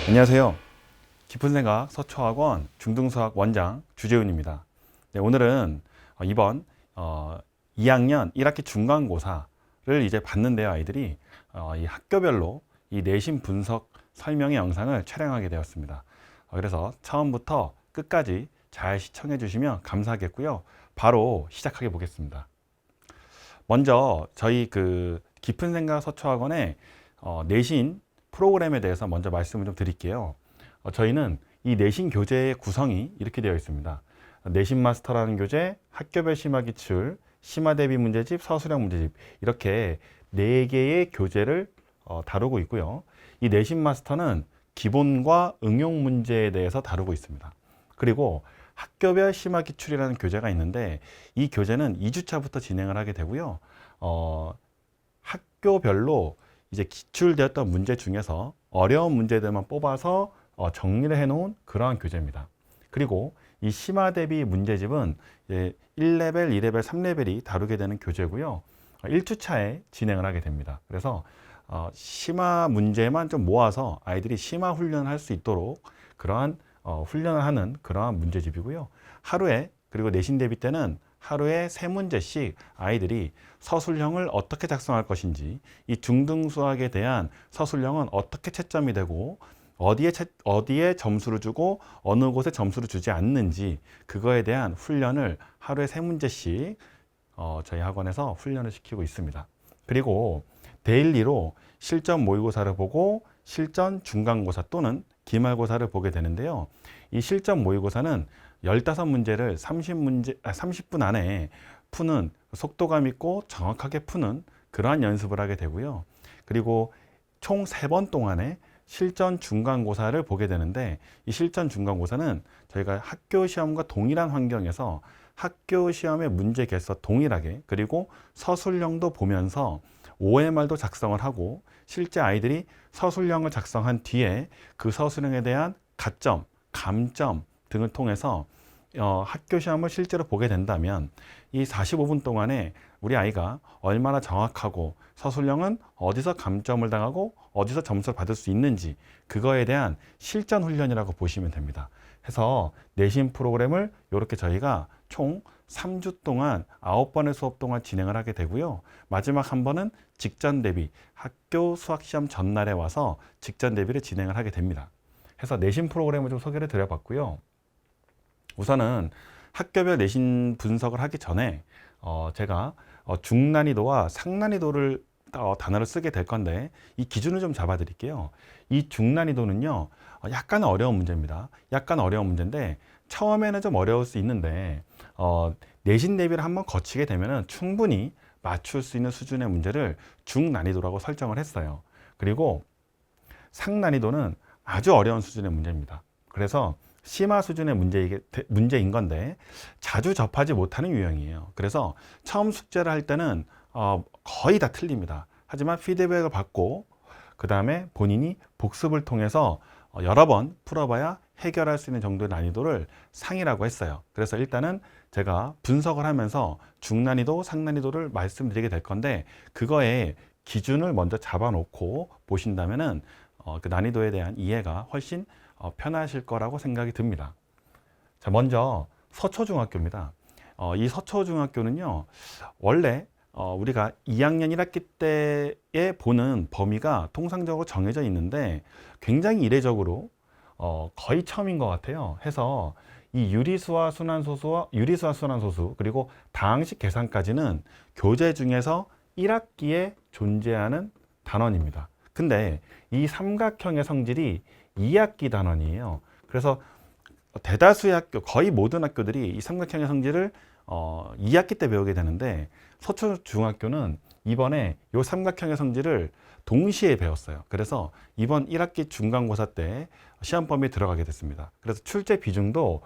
안녕하세요. 깊은 생각 서초학원 중등수학 원장 주재훈입니다. 네, 오늘은 이번 2학년 1학기 중간고사를 이제 봤는데요. 아이들이 이 학교별로 이 내신 분석 설명의 영상을 촬영하게 되었습니다. 그래서 처음부터 끝까지 잘 시청해 주시면 감사하겠고요. 바로 시작하게 보겠습니다. 먼저 저희 깊은 생각 서초학원의 내신 프로그램에 대해서 먼저 말씀을 좀 드릴게요. 저희는 이 내신 교재의 구성이 이렇게 되어 있습니다. 내신 마스터라는 교재, 학교별 심화 기출, 심화 대비 문제집, 서술형 문제집 이렇게 4개의 교재를 다루고 있고요. 이 내신 마스터는 기본과 응용 문제에 대해서 다루고 있습니다. 그리고 학교별 심화 기출이라는 교재가 있는데 이 교재는 2주차부터 진행을 하게 되고요. 학교별로 이제 기출되었던 문제 중에서 어려운 문제들만 뽑아서 정리를 해 놓은 그러한 교재입니다. 그리고 이 심화 대비 문제집은 1레벨, 2레벨, 3레벨이 다루게 되는 교재고요. 1주차에 진행을 하게 됩니다. 그래서 심화 문제만 좀 모아서 아이들이 심화 훈련을 할 수 있도록 그러한 훈련을 하는 그러한 문제집이고요. 하루에, 그리고 내신 대비 때는 하루에 3문제씩 아이들이 서술형을 어떻게 작성할 것인지, 이 중등수학에 대한 서술형은 어떻게 채점이 되고 어디에 점수를 주고 어느 곳에 점수를 주지 않는지, 그거에 대한 훈련을 하루에 3문제씩 저희 학원에서 훈련을 시키고 있습니다. 그리고 데일리로 실전 모의고사를 보고 실전 중간고사 또는 기말고사를 보게 되는데요. 이 실전 모의고사는 15문제를 30분 안에 푸는, 속도감 있고 정확하게 푸는 그러한 연습을 하게 되고요. 그리고 총 3번 동안에 실전 중간고사를 보게 되는데, 이 실전 중간고사는 저희가 학교 시험과 동일한 환경에서 학교 시험의 문제 개수 동일하게, 그리고 서술형도 보면서 OMR도 작성을 하고, 실제 아이들이 서술형을 작성한 뒤에 그 서술형에 대한 가점, 감점 등을 통해서 학교 시험을 실제로 보게 된다면 이 45분 동안에 우리 아이가 얼마나 정확하고 서술형은 어디서 감점을 당하고 어디서 점수를 받을 수 있는지, 그거에 대한 실전 훈련이라고 보시면 됩니다. 해서 내신 프로그램을 이렇게 저희가 총 3주 동안 9번의 수업 동안 진행을 하게 되고요. 마지막 한 번은 직전 대비, 학교 수학시험 전날에 와서 직전 대비를 진행을 하게 됩니다. 해서 내신 프로그램을 좀 소개를 드려봤고요. 우선은 학교별 내신 분석을 하기 전에 제가 중난이도와 상난이도를 단어를 쓰게 될 건데, 이 기준을 좀 잡아 드릴게요. 이 중난이도는요, 약간 어려운 문제입니다. 약간 어려운 문제인데 처음에는 좀 어려울 수 있는데 내신 대비를 한번 거치게 되면 충분히 맞출 수 있는 수준의 문제를 중난이도라고 설정을 했어요. 그리고 상난이도는 아주 어려운 수준의 문제입니다. 그래서 심화 수준의 문제인 건데 자주 접하지 못하는 유형이에요. 그래서 처음 숙제를 할 때는 거의 다 틀립니다. 하지만 피드백을 받고 그 다음에 본인이 복습을 통해서 여러 번 풀어봐야 해결할 수 있는 정도의 난이도를 상이라고 했어요. 그래서 일단은 제가 분석을 하면서 중난이도, 상난이도를 말씀드리게 될 건데, 그거에 기준을 먼저 잡아놓고 보신다면은 그 난이도에 대한 이해가 훨씬 편하실 거라고 생각이 듭니다. 자, 먼저 서초중학교입니다. 이 서초중학교는요, 원래 우리가 2학년 1학기 때에 보는 범위가 통상적으로 정해져 있는데 굉장히 이례적으로 거의 처음인 것 같아요. 해서 이 유리수와 순환소수 그리고 다항식 계산까지는 교재 중에서 1학기에 존재하는 단원입니다. 근데 이 삼각형의 성질이 2학기 단원이에요. 그래서 대다수의 학교, 거의 모든 학교들이 이 삼각형의 성질을 2학기 때 배우게 되는데, 서초중학교는 이번에 이 삼각형의 성질을 동시에 배웠어요. 그래서 이번 1학기 중간고사 때 시험 범위에 들어가게 됐습니다. 그래서 출제 비중도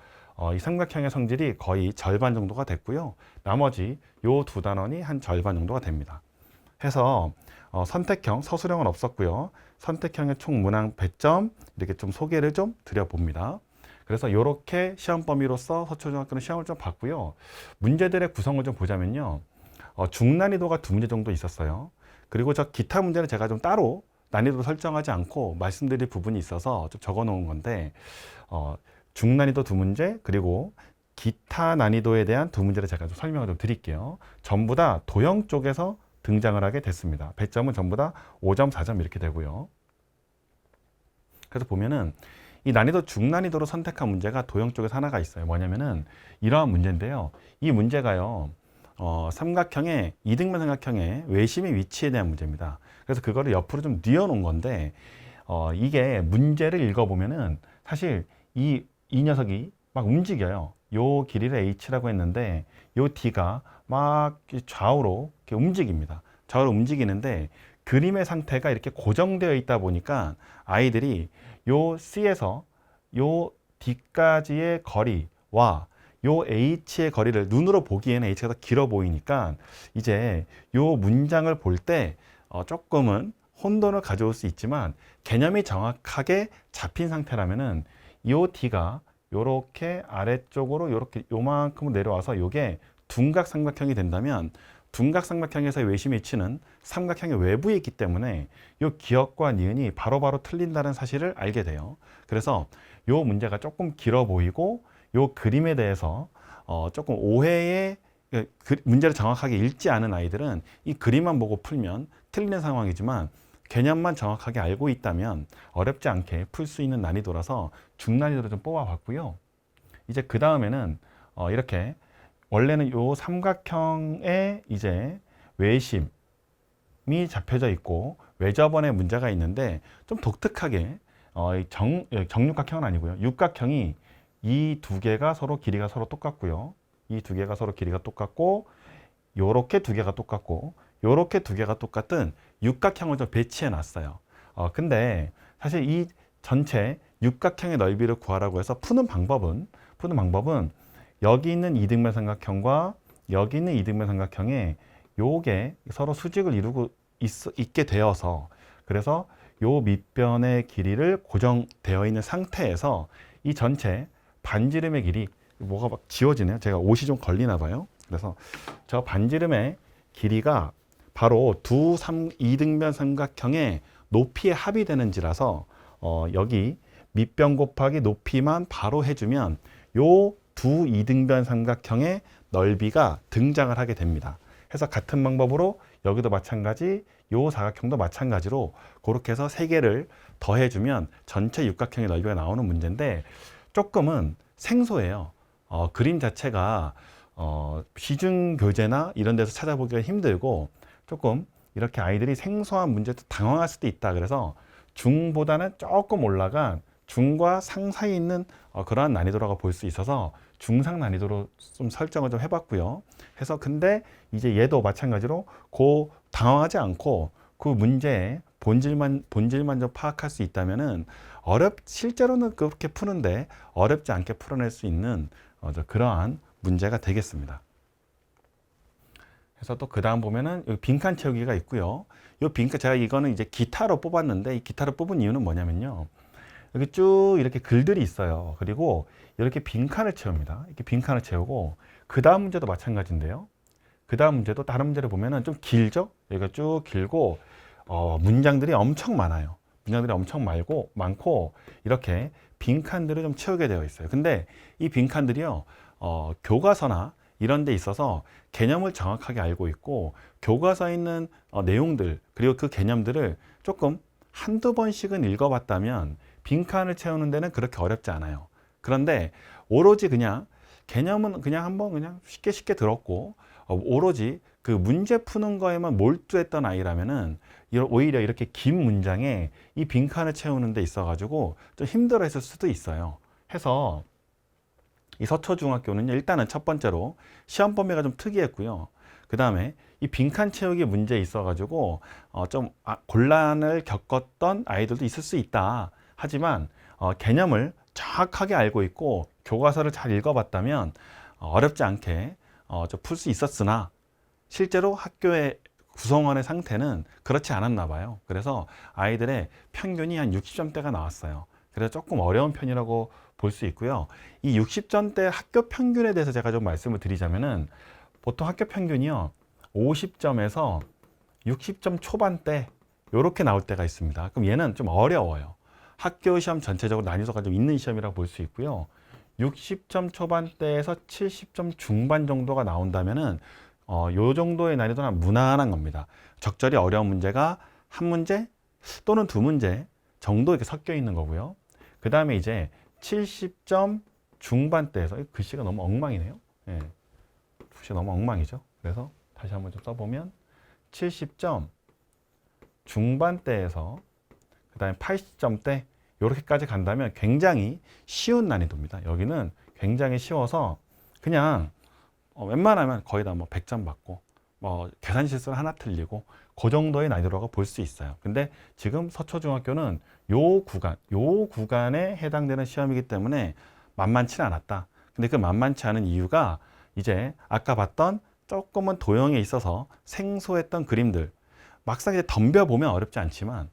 이 삼각형의 성질이 거의 절반 정도가 됐고요. 나머지 요 두 단원이 한 절반 정도가 됩니다. 해서 선택형, 서술형은 없었고요. 선택형의 총 문항 배점 이렇게 좀 소개를 좀 드려봅니다. 그래서 이렇게 시험 범위로서 서초중학교는 시험을 좀 봤고요. 문제들의 구성을 좀 보자면요. 중난이도가 2문제 정도 있었어요. 그리고 저 기타 문제는 제가 좀 따로 난이도를 설정하지 않고 말씀드릴 부분이 있어서 좀 적어 놓은 건데, 중난이도 두 문제, 그리고 기타 난이도에 대한 두 문제를 제가 좀 설명을 좀 드릴게요. 전부 다 도형 쪽에서 등장을 하게 됐습니다. 배점은 전부 다 5점, 4점 이렇게 되고요. 그래서 보면은 이 난이도 중난이도로 선택한 문제가 도형 쪽에서 하나가 있어요. 뭐냐면은 이러한 문제인데요. 이 문제가요, 삼각형의 이등변 삼각형의 외심의 위치에 대한 문제입니다. 그래서 그거를 옆으로 좀 뉘어 놓은 건데, 이게 문제를 읽어보면은 사실 이 녀석이 막 움직여요. 요 길이를 h라고 했는데 요 d가 막 좌우로 이렇게 움직입니다. 좌우로 움직이는데 그림의 상태가 이렇게 고정되어 있다 보니까 아이들이 요 c에서 요 d까지의 거리와 요 h의 거리를 눈으로 보기에는 h가 더 길어 보이니까 이제 요 문장을 볼 때 조금은 혼돈을 가져올 수 있지만 개념이 정확하게 잡힌 상태라면은 요 d가 요렇게 아래쪽으로 요렇게 요만큼 내려와서 요게 둔각 삼각형이 된다면 둔각 삼각형에서의 외심 위치는 삼각형의 외부에 있기 때문에 요 기억과 니은이 바로바로 틀린다는 사실을 알게 돼요. 그래서 요 문제가 조금 길어 보이고 요 그림에 대해서 조금 오해의 문제를 정확하게 읽지 않은 아이들은 이 그림만 보고 풀면 틀리는 상황이지만 개념만 정확하게 알고 있다면 어렵지 않게 풀 수 있는 난이도라서 중난이도를 좀 뽑아봤고요. 이제 그 다음에는 이렇게 원래는 요 삼각형에 이제 외심이 잡혀져 있고 외접원의 문제가 있는데 좀 독특하게 정육각형은 아니고요. 육각형이 이 두 개가 서로 길이가 서로 똑같고요. 이 두 개가 서로 길이가 똑같고 요렇게 두 개가 똑같고 요렇게 두 개가 똑같은 육각형을 좀 배치해 놨어요. 근데 사실 이 전체 육각형의 넓이를 구하라고 해서 푸는 방법은 여기 있는 이등변 삼각형과 여기 있는 이등변 삼각형에 요게 서로 수직을 이루고 있게 되어서 그래서 요 밑변의 길이를 고정되어 있는 상태에서 이 전체 반지름의 길이 뭐가 막 지워지네요. 제가 옷이 좀 걸리나 봐요. 그래서 저 반지름의 길이가 바로 이등변 삼각형의 높이의 합이 되는지라서 여기 밑변 곱하기 높이만 바로 해주면 요 두 이등변 삼각형의 넓이가 등장을 하게 됩니다. 해서 같은 방법으로 여기도 마찬가지, 요 사각형도 마찬가지로 그렇게 해서 세 개를 더해주면 전체 육각형의 넓이가 나오는 문제인데 조금은 생소해요. 그림 자체가 시중 교재나 이런 데서 찾아보기가 힘들고 조금 이렇게 아이들이 생소한 문제도 당황할 수도 있다. 그래서 중보다는 조금 올라간 중과 상 사이에 있는 그러한 난이도라고 볼 수 있어서 중상 난이도로 좀 설정을 좀 해봤고요. 해서 근데 이제 얘도 마찬가지로 당황하지 않고 그 문제의 본질만 좀 파악할 수 있다면은 실제로는 그렇게 푸는데 어렵지 않게 풀어낼 수 있는 그러한 문제가 되겠습니다. 그래서 또 그 다음 보면은 여기 빈칸 채우기가 있고요. 이 빈칸 제가 이거는 이제 기타로 뽑았는데 이 기타로 뽑은 이유는 뭐냐면요. 여기 쭉 이렇게 글들이 있어요. 그리고 이렇게 빈칸을 채웁니다. 이렇게 빈칸을 채우고 그 다음 문제도 마찬가지인데요. 그 다음 문제도 다른 문제를 보면은 좀 길죠. 여기가 쭉 길고 문장들이 엄청 많아요. 문장들이 엄청 많고 이렇게 빈칸들을 좀 채우게 되어 있어요. 근데 이 빈칸들이요, 교과서나 이런 데 있어서 개념을 정확하게 알고 있고 교과서에 있는 내용들 그리고 그 개념들을 조금 한두 번씩은 읽어봤다면 빈칸을 채우는 데는 그렇게 어렵지 않아요. 그런데 오로지 그냥 개념은 그냥 한번 그냥 쉽게 들었고 오로지 그 문제 푸는 거에만 몰두했던 아이라면은 오히려 이렇게 긴 문장에 이 빈칸을 채우는 데 있어 가지고 좀 힘들어 했을 수도 있어요. 해서 이 서초중학교는 일단은 첫 번째로 시험 범위가 좀 특이했고요. 그 다음에 이 빈칸 채우기 문제에 있어 가지고 좀 곤란을 겪었던 아이들도 있을 수 있다. 하지만 개념을 정확하게 알고 있고 교과서를 잘 읽어봤다면 어렵지 않게 풀 수 있었으나 실제로 학교의 구성원의 상태는 그렇지 않았나 봐요. 그래서 아이들의 평균이 한 60점대가 나왔어요. 그래서 조금 어려운 편이라고 볼 수 있고요. 이 60점대 학교 평균에 대해서 제가 좀 말씀을 드리자면은 보통 학교 평균이요 50점에서 60점 초반대 이렇게 나올 때가 있습니다. 그럼 얘는 좀 어려워요. 학교 시험 전체적으로 난이도가 좀 있는 시험이라고 볼 수 있고요. 60점 초반대에서 70점 중반 정도가 나온다면은 요 정도의 난이도는 무난한 겁니다. 적절히 어려운 문제가 한 문제 또는 두 문제 정도 이렇게 섞여 있는 거고요. 그 다음에 이제 70점 중반대에서 글씨가 너무 엉망이네요. 예. 글씨가 너무 엉망이죠. 그래서 다시 한번 좀 써보면 70점 중반대에서 그 다음에 80점대 이렇게까지 간다면 굉장히 쉬운 난이도입니다. 여기는 굉장히 쉬워서 그냥 웬만하면 거의 다 뭐 100점 받고 뭐 계산 실수를 하나 틀리고 그 정도의 난이도라고 볼 수 있어요. 근데 지금 서초중학교는 요 구간에 해당되는 시험이기 때문에 만만치 않았다. 근데 그 만만치 않은 이유가 이제 아까 봤던 조금은 도형에 있어서 생소했던 그림들 막상 이제 덤벼보면 어렵지 않지만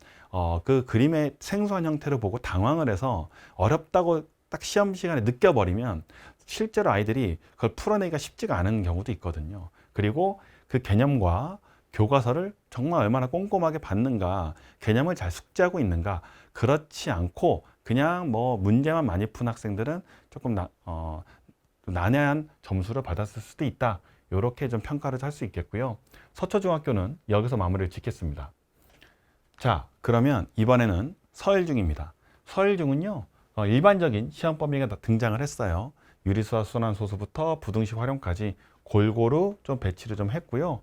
그 그림의 생소한 형태를 보고 당황을 해서 어렵다고 딱 시험 시간에 느껴버리면 실제로 아이들이 그걸 풀어내기가 쉽지가 않은 경우도 있거든요. 그리고 그 개념과 교과서를 정말 얼마나 꼼꼼하게 봤는가, 개념을 잘 숙지하고 있는가, 그렇지 않고 그냥 뭐 문제만 많이 푼 학생들은 조금 난해한 점수를 받았을 수도 있다. 이렇게 좀 평가를 할 수 있겠고요. 서초중학교는 여기서 마무리를 짓겠습니다. 자, 그러면 이번에는 서일중입니다. 서일중은요, 일반적인 시험 범위가 등장을 했어요. 유리수와 순환소수부터 부등식 활용까지 골고루 좀 배치를 좀 했고요.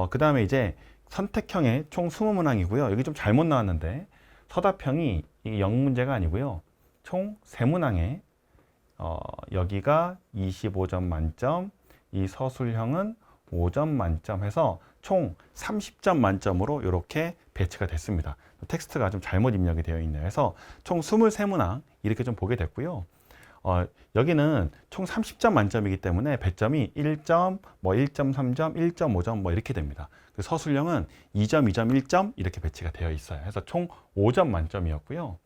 그 다음에 이제 선택형의 총 20문항이고요. 여기 좀 잘못 나왔는데 서답형이 이게 0문제가 아니고요. 총 3문항에 여기가 25점 만점, 이 서술형은 5점 만점 해서 총 30점 만점으로 이렇게 배치가 됐습니다. 텍스트가 좀 잘못 입력이 되어 있네요. 그래서 총 23문항 이렇게 좀 보게 됐고요. 여기는 총 30점 만점이기 때문에 배점이 1점, 뭐 1.3점, 1.5점 뭐 이렇게 됩니다. 서술형은 2점, 2점, 1점 이렇게 배치가 되어 있어요. 그래서 총 5점 만점이었고요.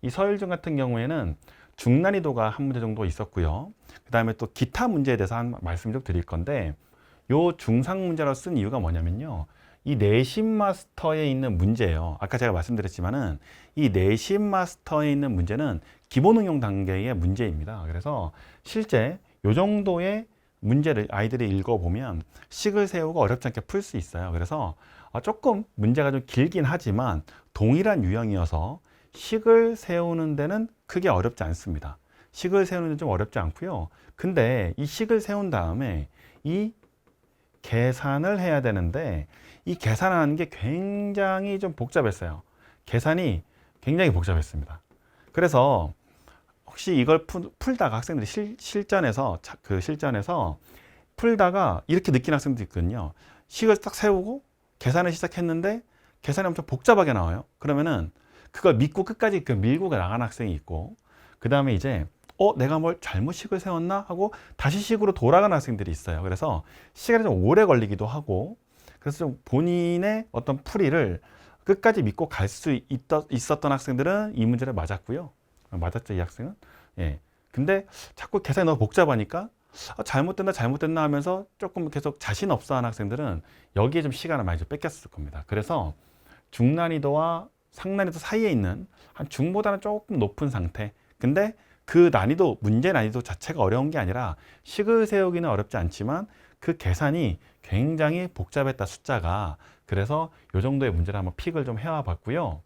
이 서일중 같은 경우에는 중난이도가 한 문제 정도 있었고요. 그 다음에 또 기타 문제에 대해서 한 말씀 좀 드릴 건데 요 중상 문제로 쓴 이유가 뭐냐면요. 이 내신 마스터에 있는 문제예요. 아까 제가 말씀드렸지만은 이 내신 마스터에 있는 문제는 기본 응용 단계의 문제입니다. 그래서 실제 요 정도의 문제를 아이들이 읽어보면 식을 세우고 어렵지 않게 풀 수 있어요. 그래서 조금 문제가 좀 길긴 하지만 동일한 유형이어서 식을 세우는 데는 크게 어렵지 않습니다. 식을 세우는 데는 좀 어렵지 않고요. 근데 이 식을 세운 다음에 이 계산을 해야 되는데 이 계산하는 게 굉장히 좀 복잡했어요. 계산이 굉장히 복잡했습니다. 그래서 혹시 이걸 풀다가 학생들이 실전에서 풀다가 이렇게 느낀 학생도 있거든요. 식을 딱 세우고 계산을 시작했는데 계산이 엄청 복잡하게 나와요. 그러면은 그걸 믿고 끝까지 밀고 나간 학생이 있고, 그 다음에 이제 내가 뭘 잘못 식을 세웠나 하고 다시 식으로 돌아가는 학생들이 있어요. 그래서 시간이 좀 오래 걸리기도 하고, 그래서 좀 본인의 어떤 풀이를 끝까지 믿고 갈 수 있었던 학생들은 이 문제를 맞았고요. 맞았죠, 이 학생은. 예. 근데 자꾸 계산이 너무 복잡하니까 잘못됐나 하면서 조금 계속 자신 없어 하는 학생들은 여기에 좀 시간을 많이 좀 뺏겼을 겁니다. 그래서 중난이도와 상난이도 사이에 있는 한 중보다는 조금 높은 상태. 근데 그 난이도, 문제 난이도 자체가 어려운 게 아니라 식을 세우기는 어렵지 않지만 그 계산이 굉장히 복잡했다, 숫자가. 그래서 이 정도의 문제를 한번 픽을 좀 해와 봤고요.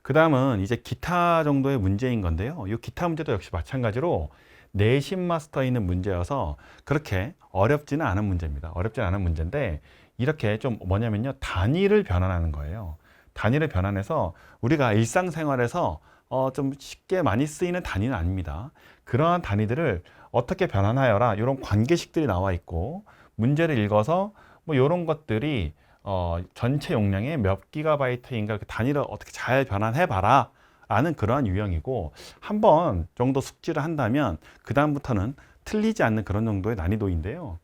그 다음은 이제 기타 정도의 문제인 건데요. 이 기타 문제도 역시 마찬가지로 내신 마스터에 있는 문제여서 그렇게 어렵지는 않은 문제입니다. 어렵지는 않은 문제인데 이렇게 좀 뭐냐면요. 단위를 변환하는 거예요. 단위를 변환해서 우리가 일상생활에서 좀 쉽게 많이 쓰이는 단위는 아닙니다. 그러한 단위들을 어떻게 변환하여라, 이런 관계식들이 나와 있고, 문제를 읽어서 뭐 이런 것들이 전체 용량의 몇 기가바이트인가 이렇게 단위를 어떻게 잘 변환해 봐라 라는 그러한 유형이고, 한 번 정도 숙지를 한다면 그 다음부터는 틀리지 않는 그런 정도의 난이도인데요.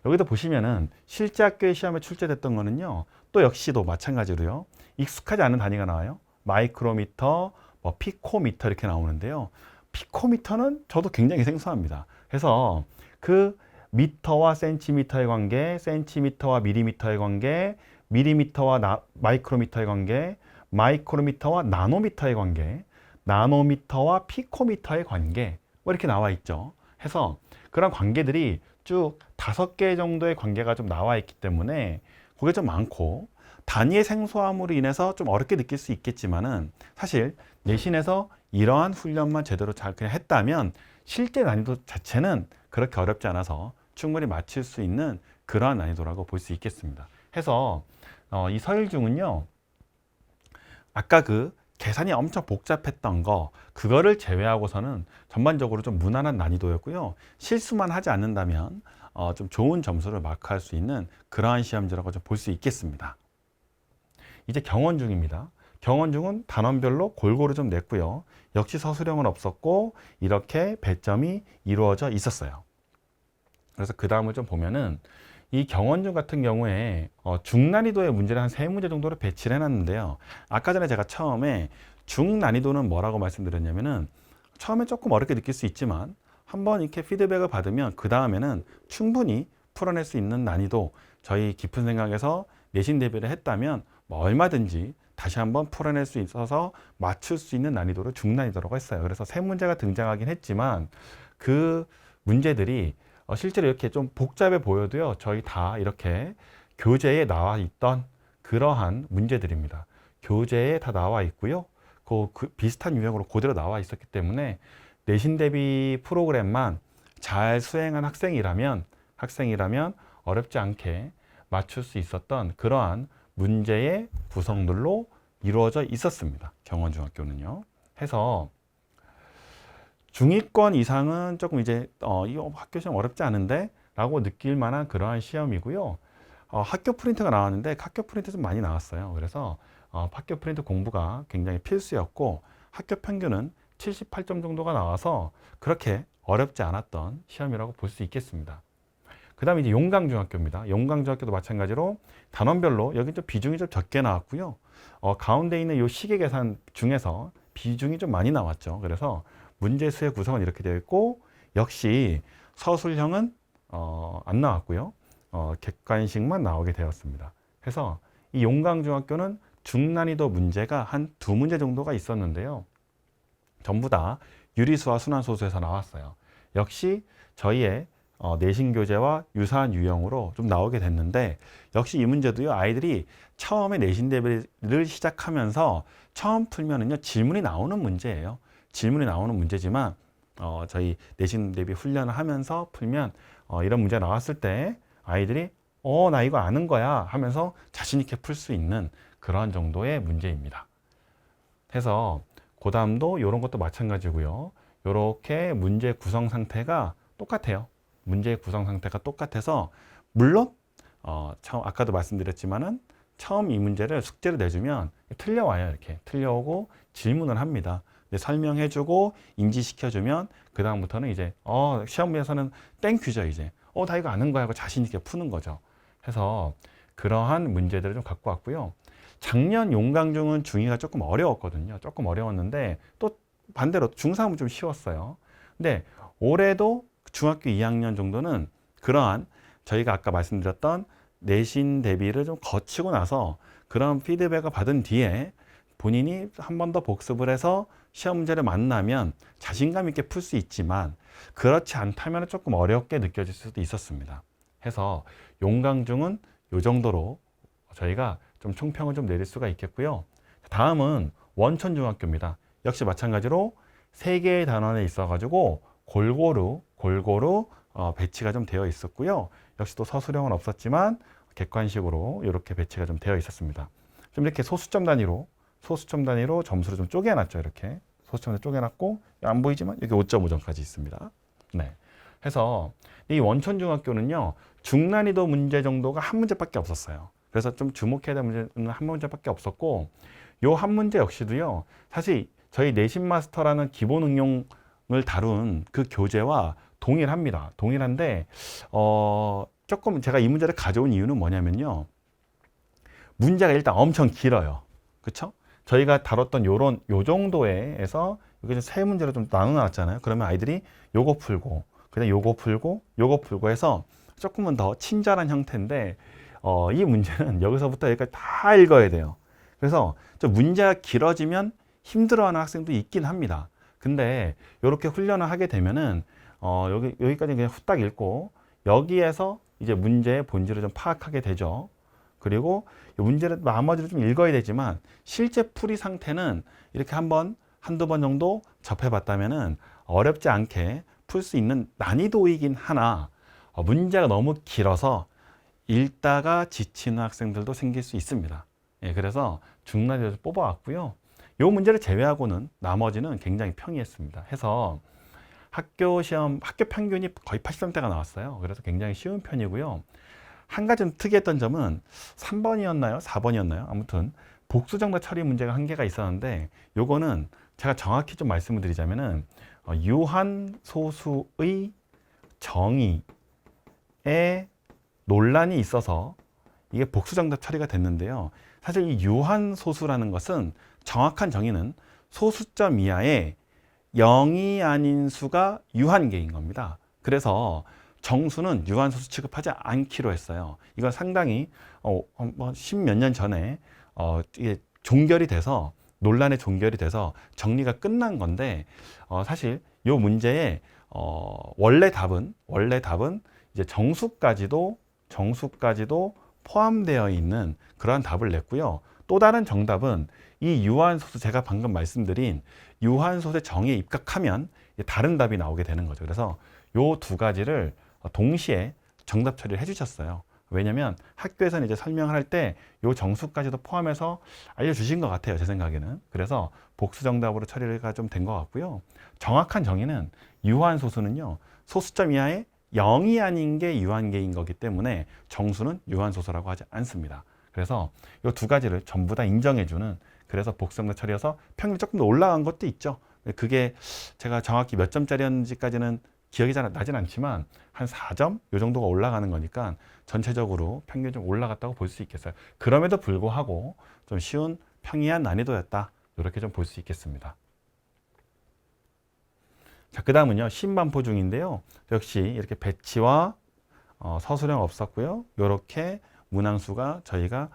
여기도 보시면은 실제 학교의 시험에 출제됐던 거는요, 또 역시도 마찬가지로요, 익숙하지 않은 단위가 나와요. 마이크로미터, 뭐 피코미터 이렇게 나오는데요. 피코미터는 저도 굉장히 생소합니다. 그래서 그 미터와 센티미터의 관계, 센티미터와 밀리미터의 관계, 밀리미터와 마이크로미터의 관계, 마이크로미터와 나노미터의 관계, 나노미터와 피코미터의 관계, 뭐 이렇게 나와 있죠. 해서 그런 관계들이 쭉 5개 정도의 관계가 좀 나와 있기 때문에 그게 좀 많고, 단위의 생소함으로 인해서 좀 어렵게 느낄 수 있겠지만은 사실 내신에서 이러한 훈련만 제대로 잘 그냥 했다면 실제 난이도 자체는 그렇게 어렵지 않아서 충분히 맞출 수 있는 그러한 난이도라고 볼 수 있겠습니다. 해서 이 서일중은요, 아까 그 계산이 엄청 복잡했던 거, 그거를 제외하고서는 전반적으로 좀 무난한 난이도였고요. 실수만 하지 않는다면 좀 좋은 점수를 마크할 수 있는 그러한 시험지라고 좀 볼 수 있겠습니다. 이제 경원중입니다. 경원중은 단원별로 골고루 좀 냈고요. 역시 서술형은 없었고 이렇게 배점이 이루어져 있었어요. 그래서 그 다음을 좀 보면은 이 경원중 같은 경우에 중난이도의 문제를 한 3문제 정도로 배치를 해놨는데요. 아까 전에 제가 처음에 중난이도는 뭐라고 말씀드렸냐면은 처음에 조금 어렵게 느낄 수 있지만 한번 이렇게 피드백을 받으면 그 다음에는 충분히 풀어낼 수 있는 난이도, 저희 깊은 생각에서 내신 대비를 했다면 뭐 얼마든지 다시 한번 풀어낼 수 있어서 맞출 수 있는 난이도를 중난이도라고 했어요. 그래서 3문제가 등장하긴 했지만 그 문제들이 실제로 이렇게 좀 복잡해 보여도요, 저희 다 이렇게 교재에 나와 있던 그러한 문제들입니다. 교재에 다 나와 있고요. 그 비슷한 유형으로 그대로 나와 있었기 때문에 내신 대비 프로그램만 잘 수행한 학생이라면 어렵지 않게 맞출 수 있었던 그러한 문제의 구성들로 이루어져 있었습니다. 경원중학교는요. 해서 중위권 이상은 조금 이제 이거 학교 시험 어렵지 않은데 라고 느낄 만한 그러한 시험이고요. 학교 프린트가 나왔는데 학교 프린트 좀 많이 나왔어요. 그래서 학교 프린트 공부가 굉장히 필수였고 학교 평균은 78점 정도가 나와서 그렇게 어렵지 않았던 시험이라고 볼 수 있겠습니다. 그 다음에 이제 용강중학교입니다. 용강중학교도 마찬가지로 단원별로 여기 좀 비중이 좀 적게 나왔고요. 가운데 있는 이 시계 계산 중에서 비중이 좀 많이 나왔죠. 그래서 문제 수의 구성은 이렇게 되어 있고, 역시 서술형은 안 나왔고요. 객관식만 나오게 되었습니다. 그래서 이 용강중학교는 중난이도 문제가 한 2문제 정도가 있었는데요. 전부 다 유리수와 순환소수에서 나왔어요. 역시 저희의 내신 교재와 유사한 유형으로 좀 나오게 됐는데, 역시 이 문제도요, 아이들이 처음에 내신 대비를 시작하면서 처음 풀면은요, 질문이 나오는 문제예요. 질문이 나오는 문제지만 저희 내신 대비 훈련을 하면서 풀면 이런 문제 나왔을 때 아이들이 나 이거 아는 거야 하면서 자신 있게 풀 수 있는 그런 정도의 문제입니다. 해서 그 다음도 이런 것도 마찬가지고요. 이렇게 문제 구성 상태가 똑같아요. 문제의 구성 상태가 똑같아서, 물론 아까도 말씀드렸지만은 처음 이 문제를 숙제로 내주면 틀려와요. 이렇게 틀려오고 질문을 합니다. 설명해주고 인지시켜주면 그 다음부터는 이제 시험에서는 땡큐죠. 이제 나 이거 아는 거야 하고 자신 있게 푸는 거죠. 해서 그러한 문제들을 좀 갖고 왔고요. 작년 용강중은 중2가 조금 어려웠거든요. 조금 어려웠는데 또 반대로 중3은 좀 쉬웠어요. 근데 올해도 중학교 2학년 정도는 그러한 저희가 아까 말씀드렸던 내신 대비를 좀 거치고 나서 그런 피드백을 받은 뒤에 본인이 한 번 더 복습을 해서 시험 문제를 만나면 자신감 있게 풀 수 있지만, 그렇지 않다면 조금 어렵게 느껴질 수도 있었습니다. 해서 용강중은 이 정도로 저희가 좀 총평을 좀 내릴 수가 있겠고요. 다음은 원천중학교입니다. 역시 마찬가지로 3개의 단원에 있어가지고 골고루 배치가 좀 되어 있었고요. 역시 또 서술형은 없었지만 객관식으로 이렇게 배치가 좀 되어 있었습니다. 좀 이렇게 소수점 단위로 점수를 좀 쪼개놨죠. 이렇게 소수점을 쪼개놨고, 안 보이지만 여기 5.5점까지 있습니다. 네. 해서 이 원천중학교는요, 중난이도 문제 정도가 한 문제밖에 없었어요. 그래서 좀 주목해야 될 문제는 한 문제밖에 없었고, 요 한 문제 역시도요, 사실 저희 내신 마스터라는 기본 응용을 다룬 그 교재와 동일합니다. 동일한데 조금 제가 이 문제를 가져온 이유는 뭐냐면요, 문제가 일단 엄청 길어요. 그렇죠? 저희가 다뤘던 요 정도에서 여기 3문제로 좀 나눠놨잖아요. 그러면 아이들이 요거 풀고 그다음 요거 풀고 해서 조금은 더 친절한 형태인데 이 문제는 여기서부터 여기까지 다 읽어야 돼요. 그래서 좀 문제가 길어지면 힘들어하는 학생도 있긴 합니다. 근데 이렇게 훈련을 하게 되면은 여기까지 그냥 후딱 읽고 여기에서 이제 문제의 본질을 좀 파악하게 되죠. 그리고 이 문제를 나머지를 좀 읽어야 되지만 실제 풀이 상태는 이렇게 한두 번 정도 접해봤다면은 어렵지 않게 풀 수 있는 난이도이긴 하나 문제가 너무 길어서 읽다가 지치는 학생들도 생길 수 있습니다. 예, 그래서 중난이도를 뽑아왔고요. 이 문제를 제외하고는 나머지는 굉장히 평이했습니다. 해서 학교 평균이 거의 83대가 나왔어요. 그래서 굉장히 쉬운 편이고요. 한 가지 좀 특이했던 점은 3번이었나요? 4번이었나요? 아무튼 복수정답 처리 문제가 한 개가 있었는데 요거는 제가 정확히 좀 말씀을 드리자면은 유한소수의 정의에 논란이 있어서 이게 복수정답 처리가 됐는데요. 사실 이 유한소수라는 것은 정확한 정의는 소수점 이하의 0이 아닌 수가 유한계인 겁니다. 그래서 정수는 유한소수 취급하지 않기로 했어요. 이건 상당히 십몇 년 전에 이게 종결이 돼서 논란의 종결이 돼서 정리가 끝난 건데 사실 이 문제의 원래 답은 이제 정수까지도 포함되어 있는 그러한 답을 냈고요. 또 다른 정답은 이 유한소수 제가 방금 말씀드린 유한소수의 정의에 입각하면 다른 답이 나오게 되는 거죠. 그래서 요 두 가지를 동시에 정답 처리를 해주셨어요. 왜냐면 학교에서는 이제 설명을 할 때 요 정수까지도 포함해서 알려주신 것 같아요. 제 생각에는. 그래서 복수 정답으로 처리가 좀 된 것 같고요. 정확한 정의는 유한소수는요. 소수점 이하의 0이 아닌 게 유한계인 거기 때문에 정수는 유한소수라고 하지 않습니다. 그래서 이 두 가지를 전부 다 인정해주는 그래서 복수정답 처리여서 평균이 조금 더 올라간 것도 있죠. 그게 제가 정확히 몇 점짜리였는지까지는 기억이 잘 나진 않지만 한 4점 이 정도가 올라가는 거니까 전체적으로 평균이 좀 올라갔다고 볼 수 있겠어요. 그럼에도 불구하고 좀 쉬운 평이한 난이도였다. 이렇게 좀 볼 수 있겠습니다. 자, 그 다음은요. 신반포 중인데요. 역시 이렇게 배치와 서술형 없었고요. 이렇게 문항수가 저희가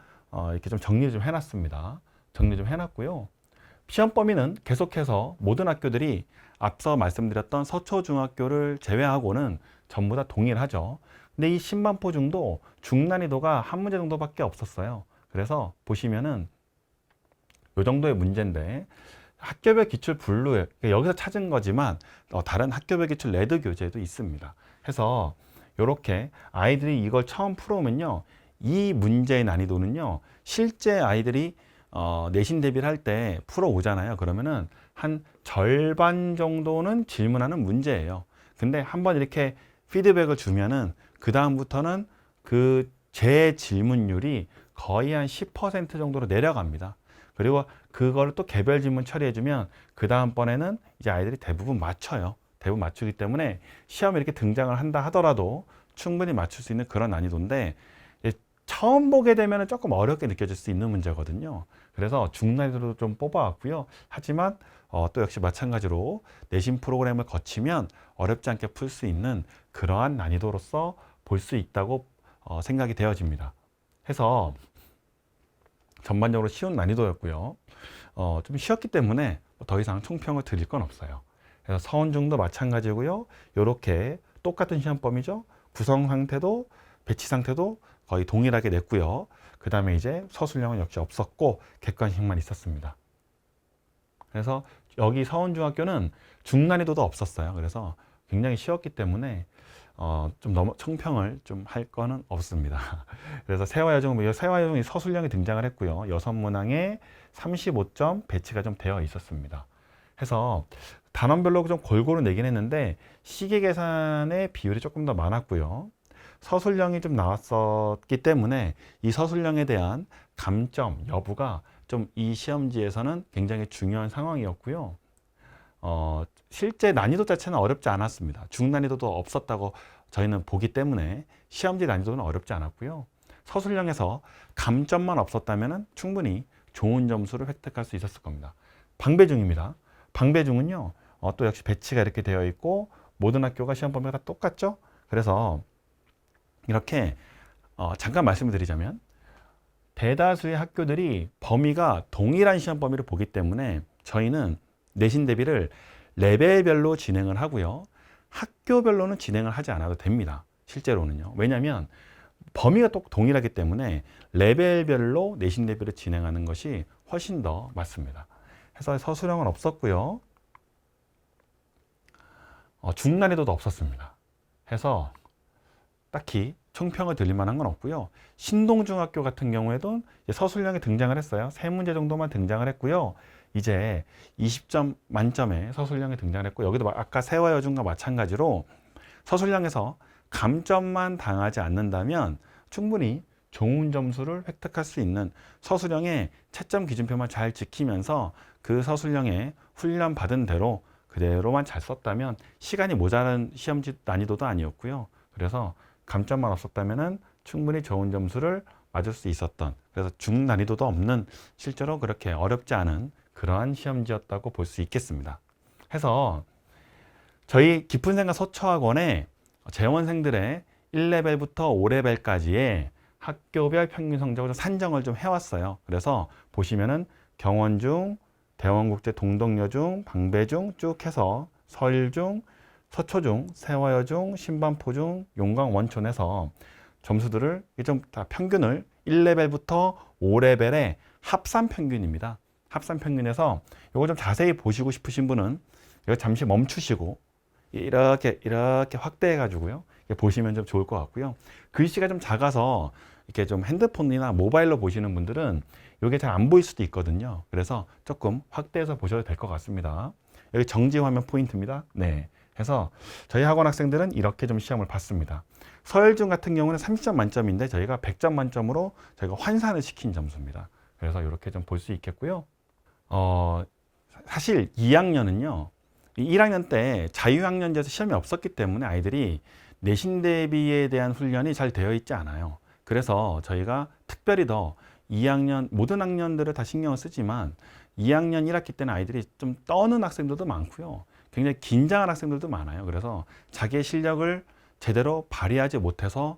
이렇게 좀 정리 좀 해놨습니다. 정리 좀 해놨고요. 시험 범위는 계속해서 모든 학교들이 앞서 말씀드렸던 서초중학교를 제외하고는 전부 다 동일하죠. 근데 이 신반포 중도 중난이도가 한 문제 정도밖에 없었어요. 그래서 보시면은 이 정도의 문제인데 학교별 기출 블루 여기서 찾은 거지만 다른 학교별 기출 레드 교재도 있습니다. 해서 이렇게 아이들이 이걸 처음 풀어오면요. 이 문제의 난이도는요. 실제 아이들이 내신 대비를 할 때 풀어오잖아요. 그러면은 한 절반 정도는 질문하는 문제예요. 근데 한번 이렇게 피드백을 주면은 그 다음부터는 그 재질문율이 거의 한 10% 정도로 내려갑니다. 그리고 그걸 또 개별 질문 처리해주면 그 다음번에는 이제 아이들이 대부분 맞춰요. 대부분 맞추기 때문에 시험에 이렇게 등장을 한다 하더라도 충분히 맞출 수 있는 그런 난이도인데 처음 보게 되면 조금 어렵게 느껴질 수 있는 문제거든요. 그래서 중난이도로 좀 뽑아왔고요. 하지만 또 역시 마찬가지로 내신 프로그램을 거치면 어렵지 않게 풀 수 있는 그러한 난이도로서 볼 수 있다고 생각이 되어집니다. 해서 전반적으로 쉬운 난이도였고요. 좀 쉬웠기 때문에 더 이상 총평을 드릴 건 없어요. 그래서 서원중도 마찬가지고요. 이렇게 똑같은 시험 범위죠. 구성 상태도 배치 상태도 거의 동일하게 냈고요. 그 다음에 이제 서술형은 역시 없었고 객관식만 있었습니다. 그래서 여기 서원중학교는 중난이도도 없었어요. 그래서 굉장히 쉬웠기 때문에 좀 너무 총평을 좀 할 거는 없습니다. 그래서 세화여종이 서술형이 등장을 했고요. 6문항에 35점 배치가 좀 되어 있었습니다. 해서 단원별로 좀 골고루 내긴 했는데 시계 계산의 비율이 조금 더 많았고요. 서술형이 좀 나왔었기 때문에 이 서술형에 대한 감점 여부가 좀 이 시험지에서는 굉장히 중요한 상황이었고요. 실제 난이도 자체는 어렵지 않았습니다. 중난이도도 없었다고 저희는 보기 때문에 시험지 난이도는 어렵지 않았고요. 서술형에서 감점만 없었다면 충분히 좋은 점수를 획득할 수 있었을 겁니다. 방배중입니다. 방배중은요. 또 역시 배치가 이렇게 되어 있고 모든 학교가 시험 범위가 다 똑같죠. 그래서 이렇게 잠깐 말씀을 드리자면 대다수의 학교들이 범위가 동일한 시험 범위를 보기 때문에 저희는 내신 대비를 레벨별로 진행을 하고요. 학교별로는 진행을 하지 않아도 됩니다. 실제로는요. 왜냐하면 범위가 또 동일하기 때문에 레벨별로 내신 대비를 진행하는 것이 훨씬 더 맞습니다. 해서 서술형은 없었고요. 중난이도도 없었습니다. 해서 딱히 총평을 드릴 만한 건 없고요. 신동중학교 같은 경우에도 서술형이 등장을 했어요. 3문제 정도만 등장을 했고요. 이제 20점 만점에 서술형이 등장을 했고, 여기도 아까 세화여중과 마찬가지로 서술형에서 감점만 당하지 않는다면 충분히 좋은 점수를 획득할 수 있는, 서술형의 채점 기준표만 잘 지키면서 그 서술형에 훈련 받은 대로 그대로만 잘 썼다면 시간이 모자란 시험지 난이도도 아니었고요. 그래서 감점만 없었다면 충분히 좋은 점수를 맞을 수 있었던, 그래서 중난이도도 없는, 실제로 그렇게 어렵지 않은 그러한 시험지였다고 볼 수 있겠습니다. 해서 저희 깊은 생각 서초학원의 재원생들의 1레벨부터 5레벨까지의 학교별 평균 성적을 산정을 좀 해왔어요. 그래서 보시면은 경원중, 대원국제 동덕여중, 방배중 쭉 해서 서일중, 서초중, 세화여중, 신반포중, 용강 원촌에서 점수들을 좀 다 평균을 1레벨부터 5레벨의 합산 평균입니다. 합산 평균에서 이거 좀 자세히 보시고 싶으신 분은 이거 잠시 멈추시고 이렇게 확대해 가지고요. 보시면 좀 좋을 것 같고요. 글씨가 좀 작아서 이렇게 좀 핸드폰이나 모바일로 보시는 분들은 이게 잘 안 보일 수도 있거든요. 그래서 조금 확대해서 보셔도 될 것 같습니다. 여기 정지 화면 포인트입니다. 네. 해서 저희 학원 학생들은 이렇게 좀 시험을 봤습니다. 서열중 같은 경우는 30점 만점인데 저희가 100점 만점으로 저희가 환산을 시킨 점수입니다. 그래서 이렇게 좀 볼 수 있겠고요. 사실 2학년은요, 1학년 때 자유학년제에서 시험이 없었기 때문에 아이들이 내신 대비에 대한 훈련이 잘 되어 있지 않아요. 그래서 저희가 특별히 더 2학년, 모든 학년들을 다 신경을 쓰지만 2학년 1학기 때는 아이들이 좀 떠는 학생들도 많고요. 굉장히 긴장한 학생들도 많아요. 그래서 자기의 실력을 제대로 발휘하지 못해서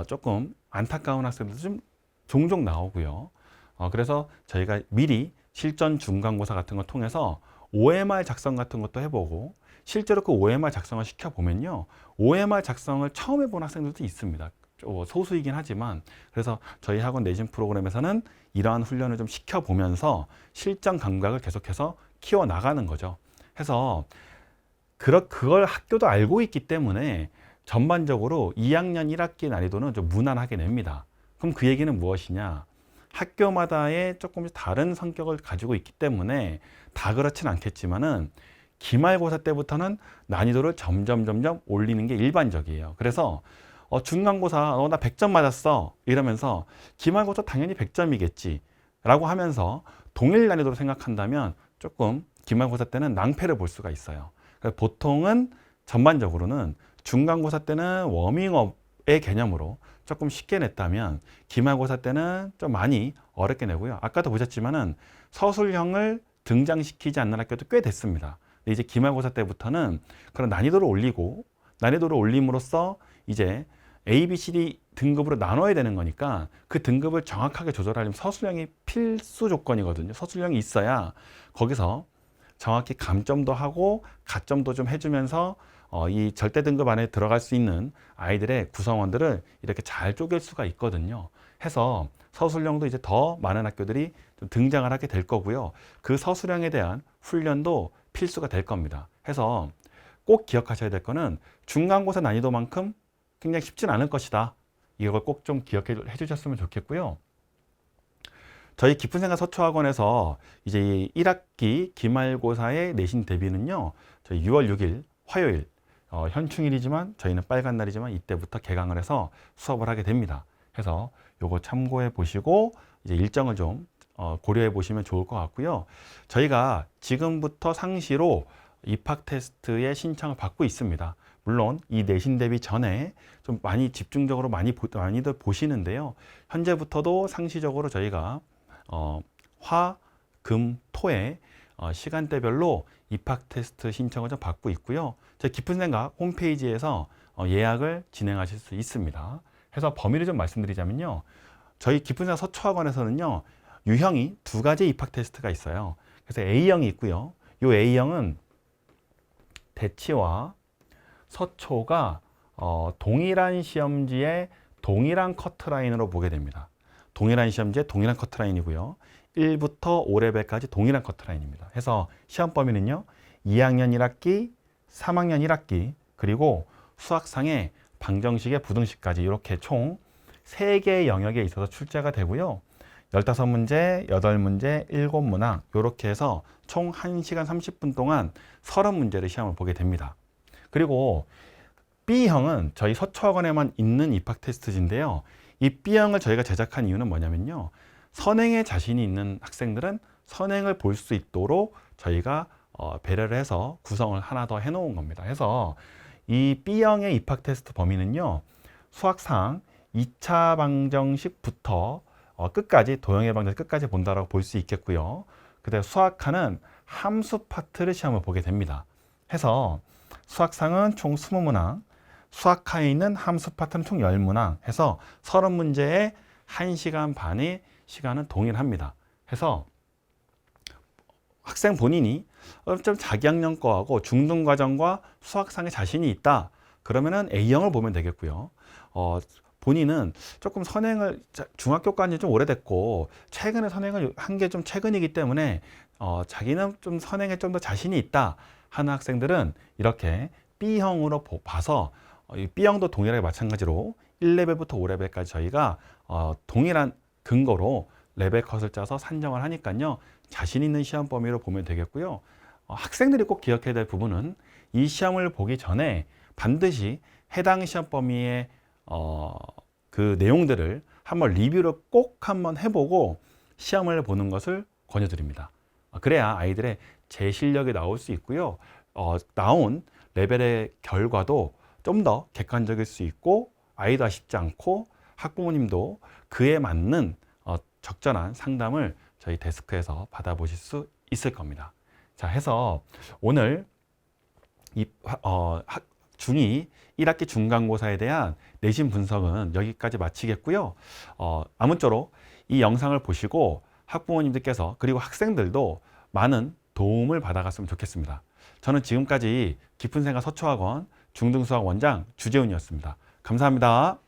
조금 안타까운 학생들도 좀 종종 나오고요. 그래서 저희가 미리 실전 중간고사 같은 걸 통해서 OMR 작성 같은 것도 해보고, 실제로 그 OMR 작성을 시켜보면요, OMR 작성을 처음 해본 학생들도 있습니다. 소수이긴 하지만. 그래서 저희 학원 내신 프로그램에서는 이러한 훈련을 좀 시켜보면서 실전 감각을 계속해서 키워나가는 거죠. 해서 그걸 학교도 알고 있기 때문에 전반적으로 2학년 1학기 난이도는 좀 무난하게 냅니다. 그럼 그 얘기는 무엇이냐? 학교마다의 조금씩 다른 성격을 가지고 있기 때문에 다 그렇진 않겠지만은 기말고사 때부터는 난이도를 점점 올리는 게 일반적이에요. 그래서 중간고사 나 100점 맞았어 이러면서 기말고사 당연히 100점이겠지 라고 하면서 동일 난이도로 생각한다면 조금 기말고사 때는 낭패를 볼 수가 있어요. 보통은 전반적으로는 중간고사 때는 워밍업의 개념으로 조금 쉽게 냈다면 기말고사 때는 좀 많이 어렵게 내고요. 아까도 보셨지만은 서술형을 등장시키지 않는 학교도 꽤 됐습니다. 근데 이제 기말고사 때부터는 그런 난이도를 올리고, 난이도를 올림으로써 이제 A, B, C, D 등급으로 나눠야 되는 거니까 그 등급을 정확하게 조절하려면 서술형이 필수 조건이거든요. 서술형이 있어야 거기서 정확히 감점도 하고 가점도 좀 해주면서 이 절대 등급 안에 들어갈 수 있는 아이들의 구성원들을 이렇게 잘 쪼갤 수가 있거든요. 해서 서술형도 이제 더 많은 학교들이 좀 등장을 하게 될 거고요. 그 서술형에 대한 훈련도 필수가 될 겁니다. 해서 꼭 기억하셔야 될 거는 중간고사 난이도만큼 굉장히 쉽진 않을 것이다. 이걸 꼭 좀 기억해 주셨으면 좋겠고요. 저희 깊은 생각 서초학원에서 이제 1학기 기말고사의 내신 대비는요, 저희 6월 6일 화요일, 현충일이지만 저희는 빨간 날이지만 이때부터 개강을 해서 수업을 하게 됩니다. 해서 요거 참고해 보시고 이제 일정을 좀 고려해 보시면 좋을 것 같고요. 저희가 지금부터 상시로 입학 테스트의 신청을 받고 있습니다. 물론 이 내신 대비 전에 좀 많이 집중적으로 많이들 보시는데요. 현재부터도 상시적으로 저희가 화, 금, 토에 시간대별로 입학 테스트 신청을 좀 받고 있고요. 제 깊은 생각 홈페이지에서 예약을 진행하실 수 있습니다. 해서 범위를 좀 말씀드리자면요. 저희 깊은생각 서초학원에서는요. 유형이 두 가지 입학 테스트가 있어요. 그래서 A형이 있고요. 이 A형은 대치와 서초가 동일한 시험지에 동일한 커트라인으로 보게 됩니다. 동일한 시험지에 동일한 커트라인이고요. 1부터 5레벨까지 동일한 커트라인입니다. 해서 시험 범위는요. 2학년 1학기, 3학년 1학기, 그리고 수학상의 방정식의 부등식까지 이렇게 총 3개의 영역에 있어서 출제가 되고요. 15문제, 8문제, 7문항 이렇게 해서 총 1시간 30분 동안 30문제를 시험을 보게 됩니다. 그리고 B형은 저희 서초학원에만 있는 입학 테스트인데요. 이 B형을 저희가 제작한 이유는 뭐냐면요. 선행에 자신이 있는 학생들은 선행을 볼 수 있도록 저희가 배려를 해서 구성을 하나 더 해놓은 겁니다. 해서 이 B형의 입학 테스트 범위는요. 수학상 2차 방정식부터 끝까지 도형의 방정식 끝까지 본다라고 볼 수 있겠고요. 그다음에 수학하는 함수 파트를 시험을 보게 됩니다. 해서 수학상은 총 20문항, 수학하에 있는 함수 파트는 총 10문항 해서 30문제에 1시간 반의 시간은 동일합니다. 해서 학생 본인이 좀 자기 학년 거하고 중등과정과 수학상에 자신이 있다. 그러면은 A형을 보면 되겠고요. 본인은 조금 선행을 중학교까지 좀 오래됐고 최근에 선행을 한 게 좀 최근이기 때문에 자기는 좀 선행에 좀 더 자신이 있다 하는 학생들은 이렇게 B형으로 봐서 B형도 동일하게 마찬가지로 1레벨부터 5레벨까지 저희가 동일한 근거로 레벨 컷을 짜서 산정을 하니까요. 자신 있는 시험 범위로 보면 되겠고요. 학생들이 꼭 기억해야 될 부분은 이 시험을 보기 전에 반드시 해당 시험 범위의 그 내용들을 한번 리뷰를 꼭 한번 해보고 시험을 보는 것을 권유드립니다. 그래야 아이들의 제 실력이 나올 수 있고요. 나온 레벨의 결과도 좀 더 객관적일 수 있고 아이도 아쉽지 않고 학부모님도 그에 맞는 적절한 상담을 저희 데스크에서 받아보실 수 있을 겁니다. 자, 해서 오늘 중2 1학기 중간고사에 대한 내신 분석은 여기까지 마치겠고요. 아무쪼록 이 영상을 보시고 학부모님들께서 그리고 학생들도 많은 도움을 받아갔으면 좋겠습니다. 저는 지금까지 깊은생각 서초학원 중등수학 원장 주재훈이었습니다. 감사합니다.